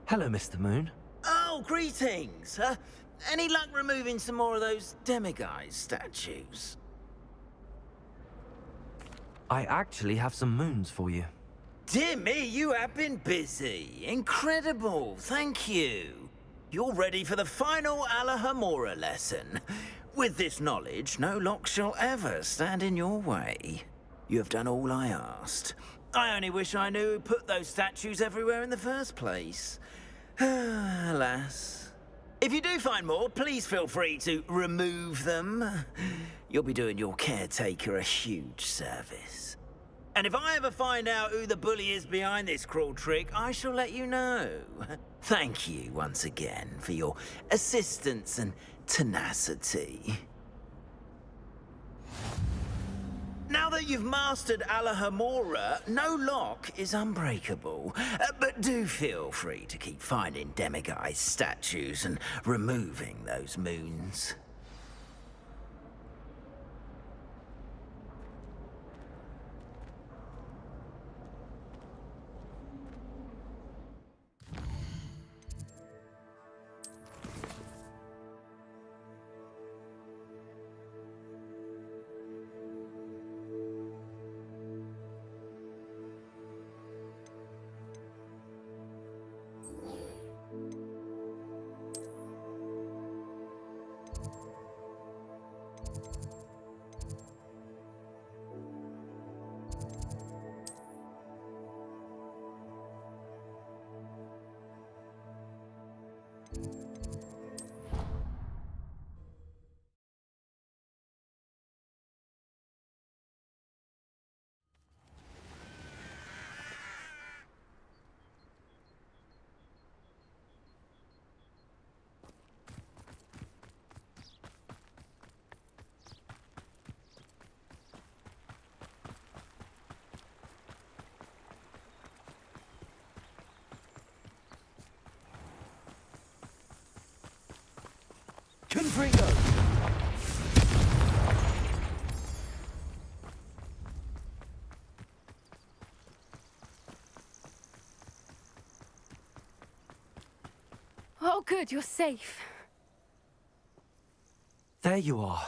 Hello, Mr. Moon. Oh, greetings. Any luck removing some more of those demiguise statues? I actually have some moons for you. Dear me, you have been busy. Incredible, thank you. You're ready for the final Alahamora lesson. With this knowledge, no lock shall ever stand in your way. You have done all I asked. I only wish I knew who put those statues everywhere in the first place. Alas. If you do find more, please feel free to remove them. You'll be doing your caretaker a huge service. And if I ever find out who the bully is behind this cruel trick, I shall let you know. Thank you once again for your assistance and tenacity. Now that you've mastered Alahamora, no lock is unbreakable. But do feel free to keep finding demiguise statues and removing those moons. Confringo! Oh, good, you're safe. There you are.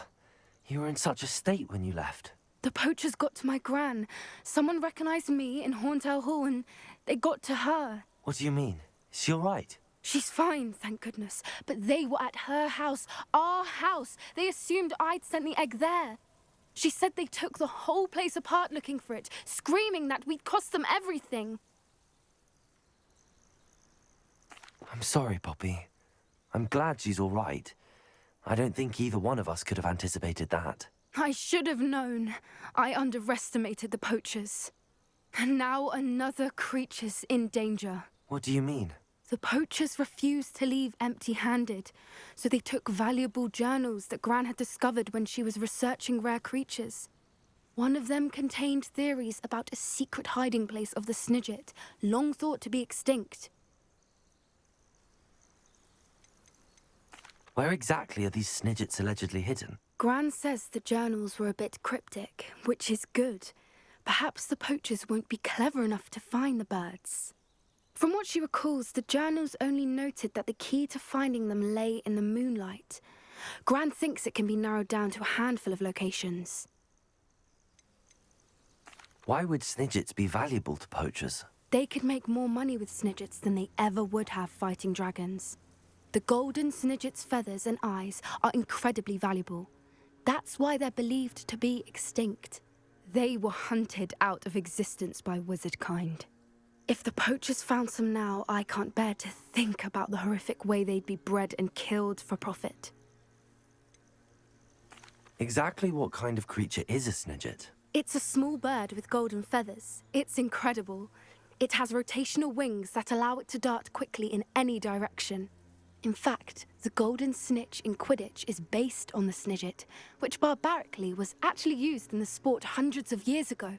You were in such a state when you left. The poachers got to my gran. Someone recognized me in Horntail Hall and they got to her. What do you mean? Is she all right? She's fine, thank goodness. But they were at her house, our house. They assumed I'd sent the egg there. She said they took the whole place apart looking for it, screaming that we'd cost them everything. I'm sorry, Poppy. I'm glad she's all right. I don't think either one of us could have anticipated that. I should have known. I underestimated the poachers. And now another creature's in danger. What do you mean? The poachers refused to leave empty-handed, so they took valuable journals that Gran had discovered when she was researching rare creatures. One of them contained theories about a secret hiding place of the Snidget, long thought to be extinct. Where exactly are these Snidgets allegedly hidden? Gran says the journals were a bit cryptic, which is good. Perhaps the poachers won't be clever enough to find the birds. From what she recalls, the journals only noted that the key to finding them lay in the moonlight. Gran thinks it can be narrowed down to a handful of locations. Why would Snidgets be valuable to poachers? They could make more money with Snidgets than they ever would have fighting dragons. The golden Snidget's feathers and eyes are incredibly valuable. That's why they're believed to be extinct. They were hunted out of existence by wizard kind. If the poachers found some now, I can't bear to think about the horrific way they'd be bred and killed for profit. Exactly what kind of creature is a Snidget? It's a small bird with golden feathers. It's incredible. It has rotational wings that allow it to dart quickly in any direction. In fact, the golden snitch in Quidditch is based on the Snidget, which barbarically was actually used in the sport hundreds of years ago.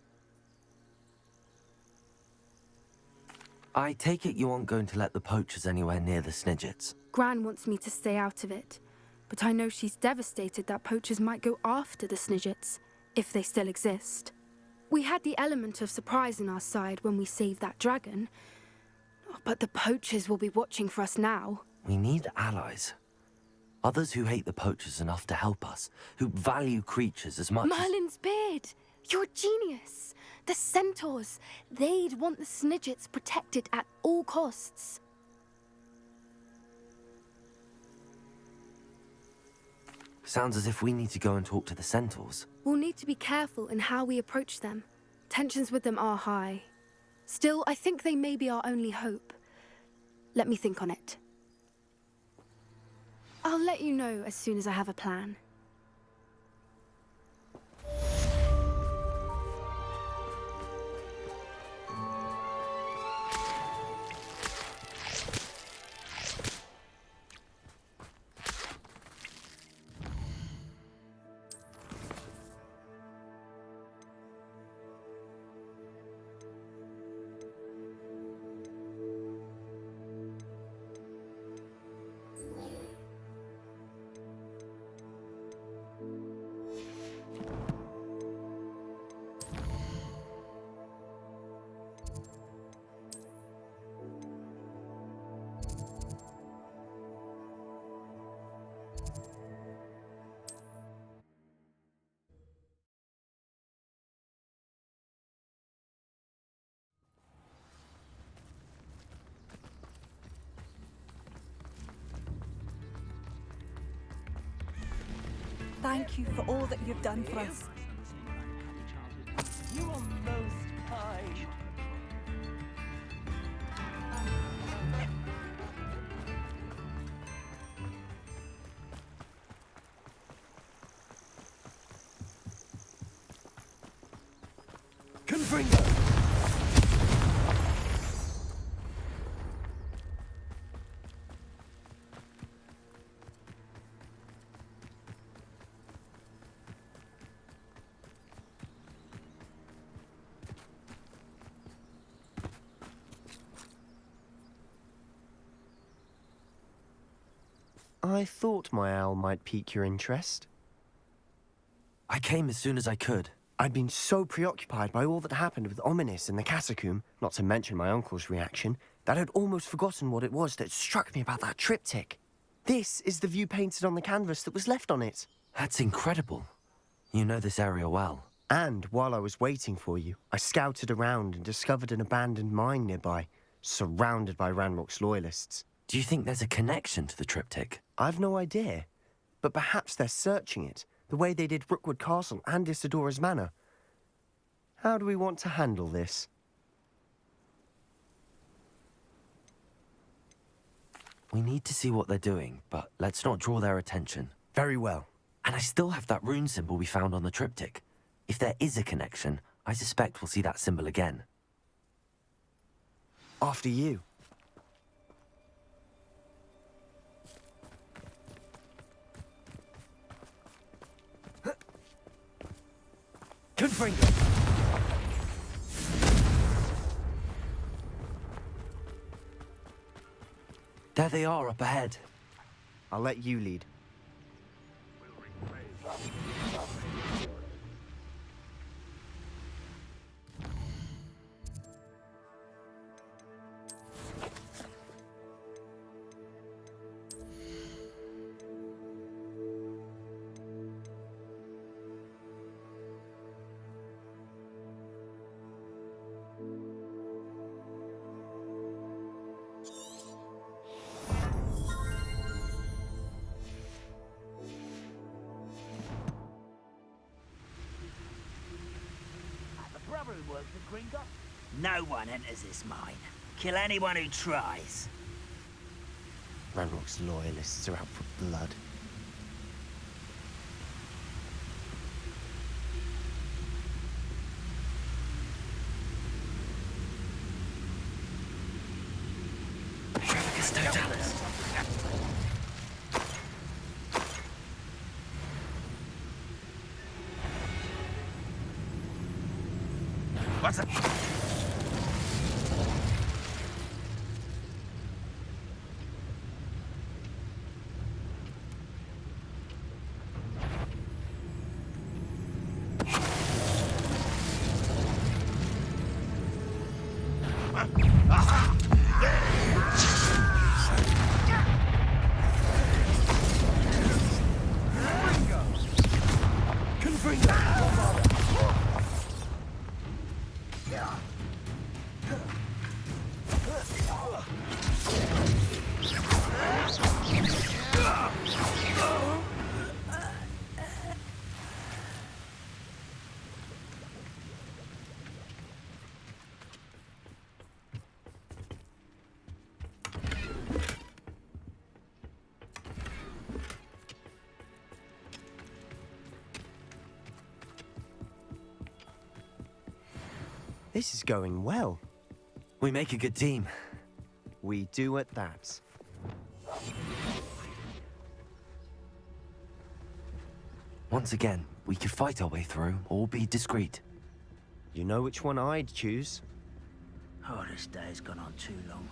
I take it you aren't going to let the poachers anywhere near the Snidgets. Gran wants me to stay out of it, but I know she's devastated that poachers might go after the Snidgets, if they still exist. We had the element of surprise on our side when we saved that dragon. But the poachers will be watching for us now. We need allies. Others who hate the poachers enough to help us, who value creatures as much as... Merlin's beard! You're a genius! The centaurs! They'd want the Snidgets protected at all costs. Sounds as if we need to go and talk to the centaurs. We'll need to be careful in how we approach them. Tensions with them are high. Still, I think they may be our only hope. Let me think on it. I'll let you know as soon as I have a plan. Thank you for all that you've done for us. You are most kind. Confringo! I thought my owl might pique your interest. I came as soon as I could. I'd been so preoccupied by all that happened with Ominis and the catacomb, not to mention my uncle's reaction, that I'd almost forgotten what it was that struck me about that triptych. This is the view painted on the canvas that was left on it. That's incredible. You know this area well. And while I was waiting for you, I scouted around and discovered an abandoned mine nearby, surrounded by Ranrock's loyalists. Do you think there's a connection to the triptych? I've no idea, but perhaps they're searching it, the way they did Rookwood Castle and Isidora's Manor. How do we want to handle this? We need to see what they're doing, but let's not draw their attention. Very well. And I still have that rune symbol we found on the triptych. If there is a connection, I suspect we'll see that symbol again. After you. Confringo! There they are up ahead. I'll let you lead. Brother who works with Gringo. No one enters this mine. Kill anyone who tries. Ranrock's loyalists are out for blood. What's up? This is going well. We make a good team. We do at that. Once again, we could fight our way through or be discreet. You know which one I'd choose? Oh, this day's gone on too long.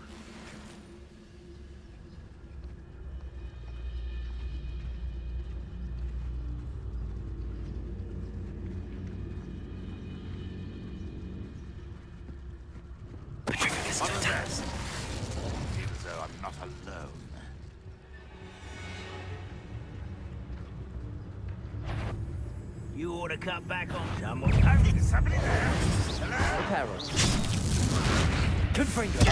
Let's do this. Feel as though I'm not alone. You ought to cut back on some. Is somebody there? Peril. Confringo.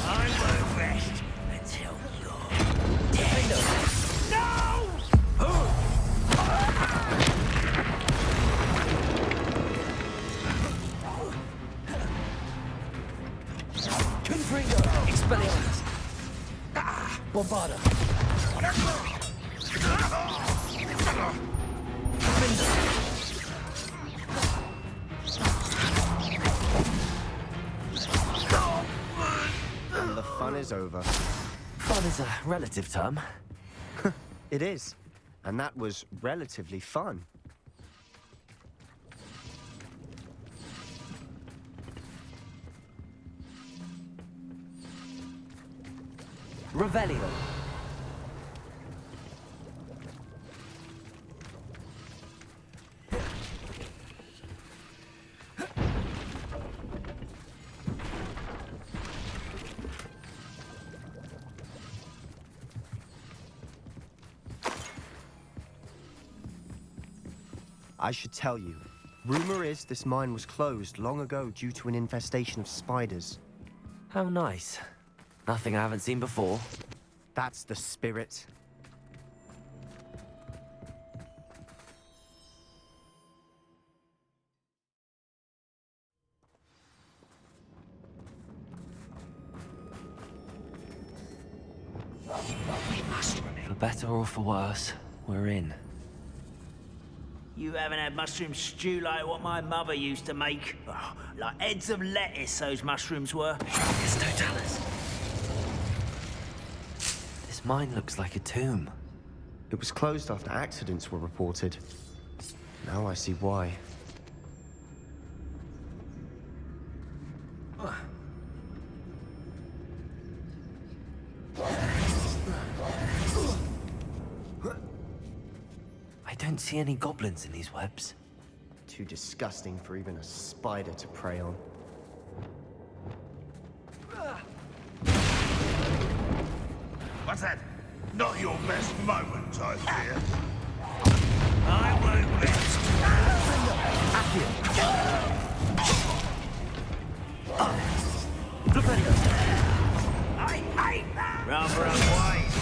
I won't rest until you're dead. No! Confringo. Expelliarmus. Bombarda. And the fun is over. Fun is a relative term. It is. And that was relatively fun. Revelio. I should tell you. Rumor is this mine was closed long ago due to an infestation of spiders. How nice. Nothing I haven't seen before. That's the spirit. For better or for worse, we're in. You haven't had mushroom stew like what my mother used to make. Oh, like heads of lettuce, those mushrooms were. It's Totalis. This mine looks like a tomb. It was closed after accidents were reported. Now I see why. I don't see any goblins in these webs. Too disgusting for even a spider to prey on. What's that? Not your best moment, I fear. I won't rest. I hate that! Rather unwise,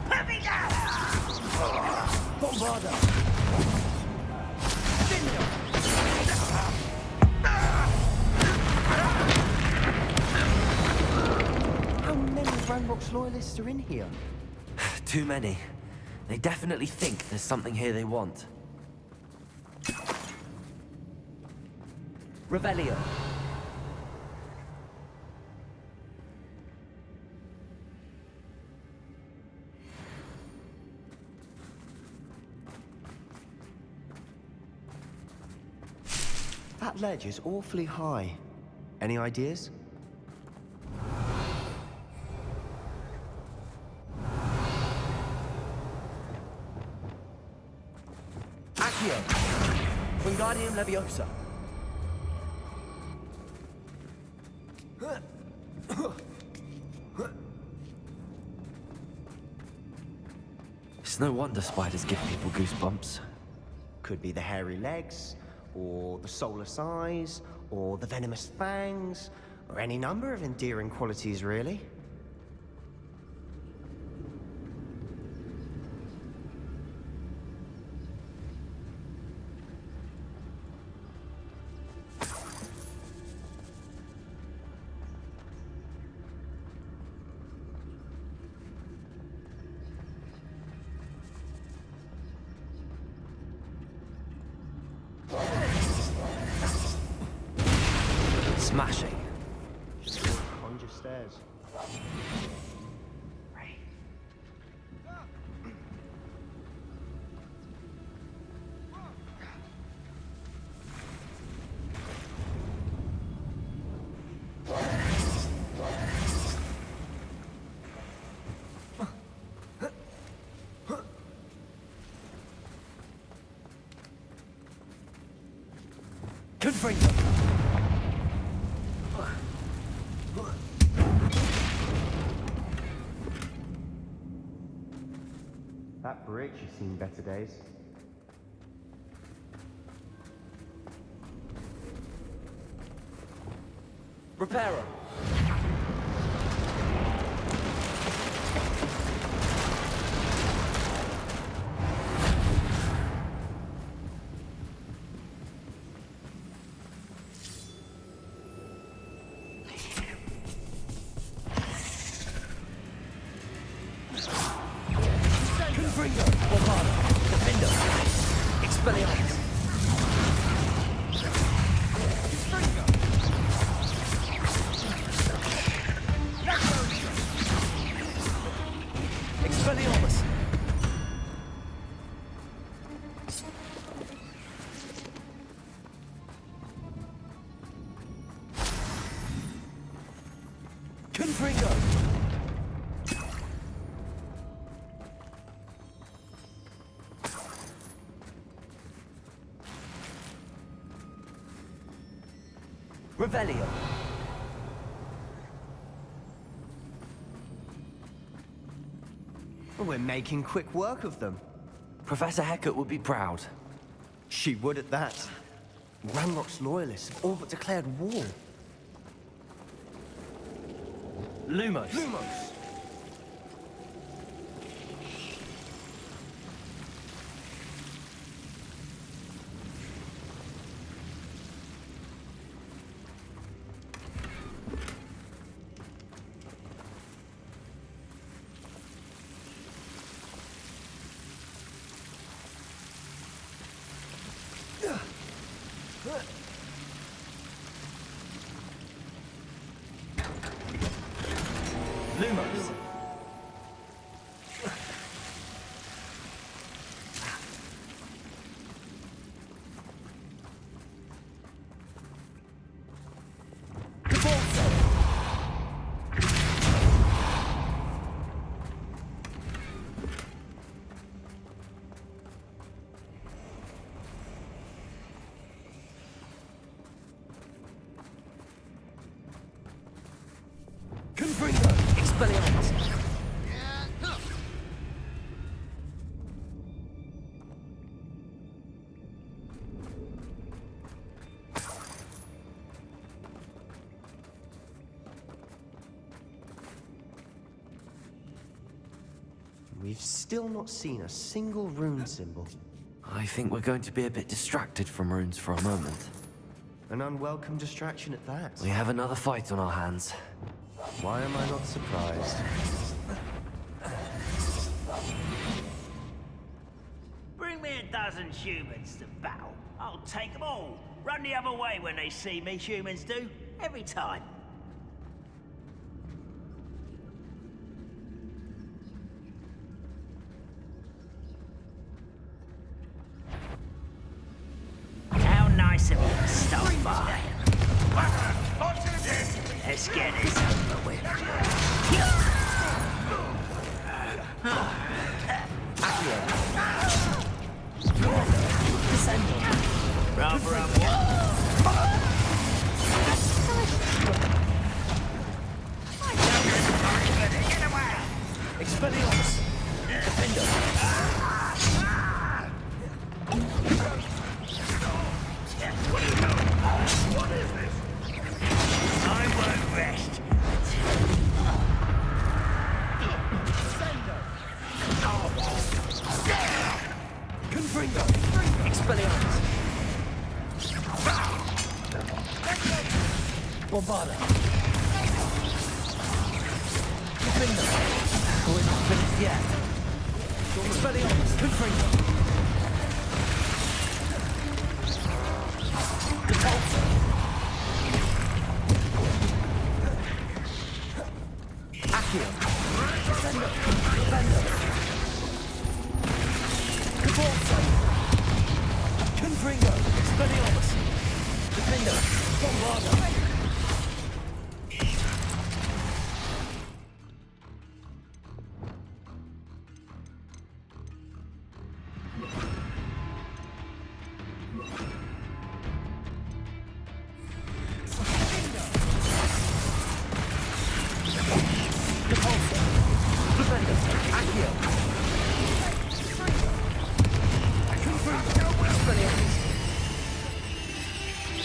Put me down! How many Ranrock's loyalists are in here? Too many. They definitely think there's something here they want. Revelio. That ledge is awfully high. Any ideas? Accio. Wingardium Leviosa. It's no wonder spiders give people goosebumps. Could be the hairy legs, or the soulless eyes, or the venomous fangs, or any number of endearing qualities, really. Smashing. Conjure stairs. Confringo! That bridge has seen better days. Reparo! Confringo! Bombado! Defendo! Expelliarmus! Expelliarmus! Confringo! Revelio! We're making quick work of them. Professor Hecat would be proud. She would at that. Ranrock's loyalists have all but declared war. Lumos! Lumos! Lumos! Confringo! Expelliarmus! We've still not seen a single rune symbol. I think we're going to be a bit distracted from runes for a moment. An unwelcome distraction at that. We have another fight on our hands. Why am I not surprised? Bring me a dozen humans to battle. I'll take them all. Run the other way when they see me, humans do. Every time. How nice of you to stop by. Let's get this over with. Rub, rub, Expelliarmus! Defendo! What is this? I won't rest. Confringo! Expelliarmus! Bombado! Confringo! We're not finished yet. Expelliarmus! Confringo! Depulso! Forza! Confringo! Expelliarmus! Defender! Bombarda!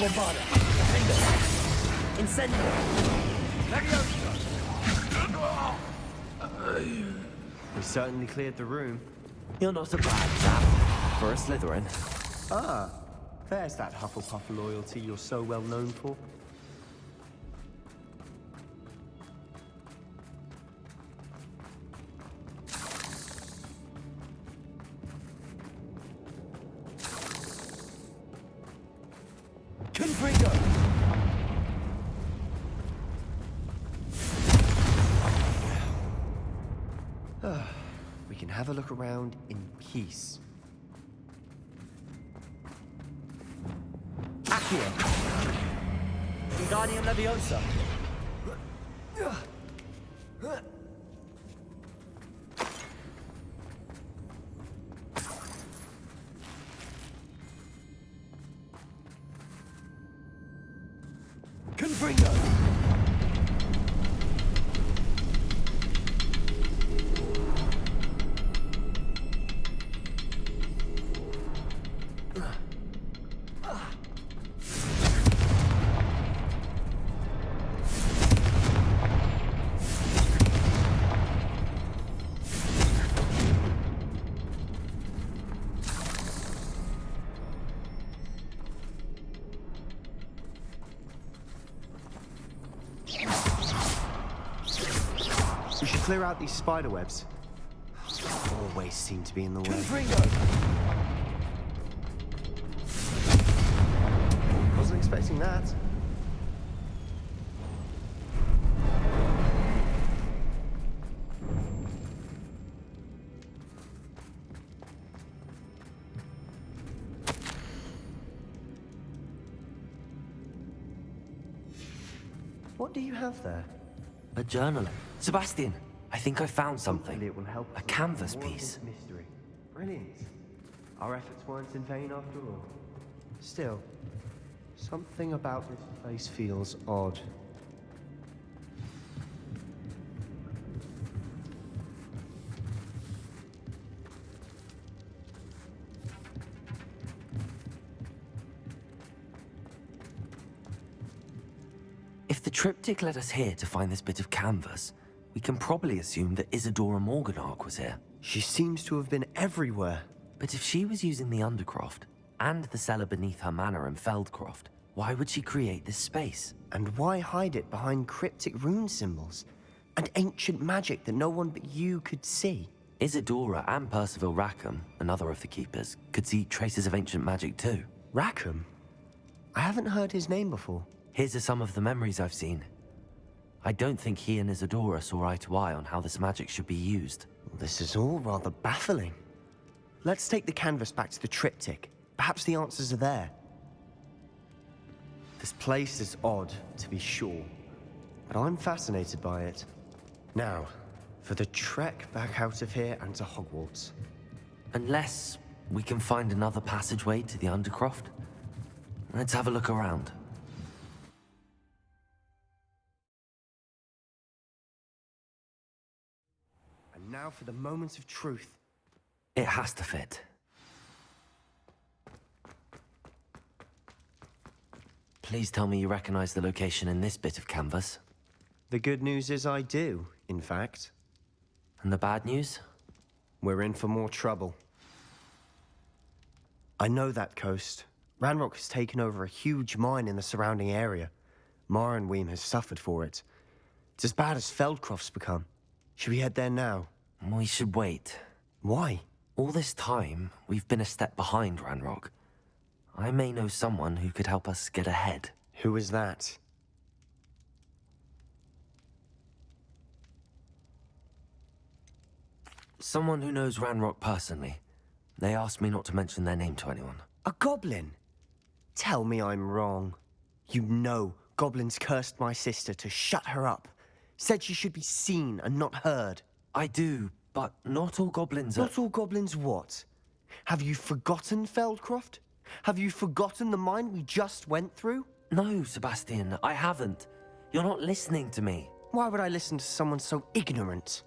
Bombarda! Defender! Incendio! We certainly cleared the room. You're not a bad chap for a Slytherin. Ah, there's that Hufflepuff loyalty you're so well known for. Confringo! We can have a look around in peace. Accio! Wingardium Leviosa! Confringo! We should clear out these spider webs. Always seem to be in the way. Confringo! Wasn't expecting that. What do you have there? A journal. Sebastian, I think I found something. Hopefully it will help us A canvas unravel more of piece. this mystery. Brilliant. Our efforts weren't in vain after all. Still, something about this place feels odd. If the triptych led us here to find this bit of canvas, we can probably assume that Isadora Morganach was here. She seems to have been everywhere. But if she was using the Undercroft and the cellar beneath her manor in Feldcroft, why would she create this space? And why hide it behind cryptic rune symbols? And ancient magic that no one but you could see? Isadora and Percival Rackham, another of the Keepers, could see traces of ancient magic too. Rackham? I haven't heard his name before. Here's some of the memories I've seen. I don't think he and Isadora saw eye to eye on how this magic should be used. This is all rather baffling. Let's take the canvas back to the triptych. Perhaps the answers are there. This place is odd, to be sure, but I'm fascinated by it. Now, for the trek back out of here and to Hogwarts. Unless we can find another passageway to the Undercroft. Let's have a look around. And now for the moment of truth. It has to fit. Please tell me you recognize the location in this bit of canvas. The good news is I do, in fact. And the bad news? We're in for more trouble. I know that coast. Ranrock has taken over a huge mine in the surrounding area. Marrenweem has suffered for it. It's as bad as Feldcroft's become. Should we head there now? We should wait. Why? All this time, we've been a step behind Ranrock. I may know someone who could help us get ahead. Who is that? Someone who knows Ranrock personally. They asked me not to mention their name to anyone. A goblin? Tell me I'm wrong. You know goblins cursed my sister to shut her up. Said she should be seen and not heard. I do, but not all goblins are... Not all goblins what? Have you forgotten, Feldcroft? Have you forgotten the mine we just went through? No, Sebastian, I haven't. You're not listening to me. Why would I listen to someone so ignorant?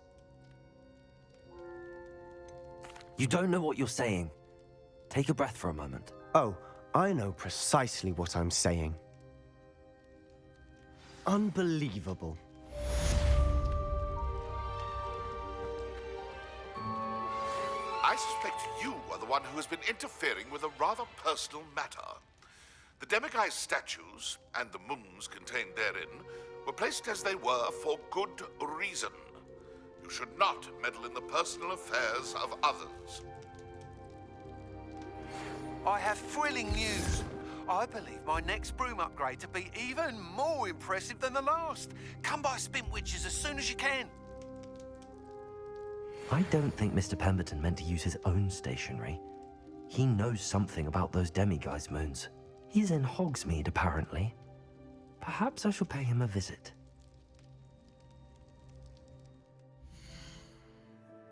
You don't know what you're saying. Take a breath for a moment. Oh, I know precisely what I'm saying. Unbelievable. I suspect you are the one who has been interfering with a rather personal matter. The demiguise statues, and the mums contained therein, were placed as they were for good reason. You should not meddle in the personal affairs of others. I have thrilling news. I believe my next broom upgrade to be even more impressive than the last. Come by Spintwitches as soon as you can. I don't think Mr. Pemberton meant to use his own stationery. He knows something about those demiguise moons. He's in Hogsmeade, apparently. Perhaps I shall pay him a visit.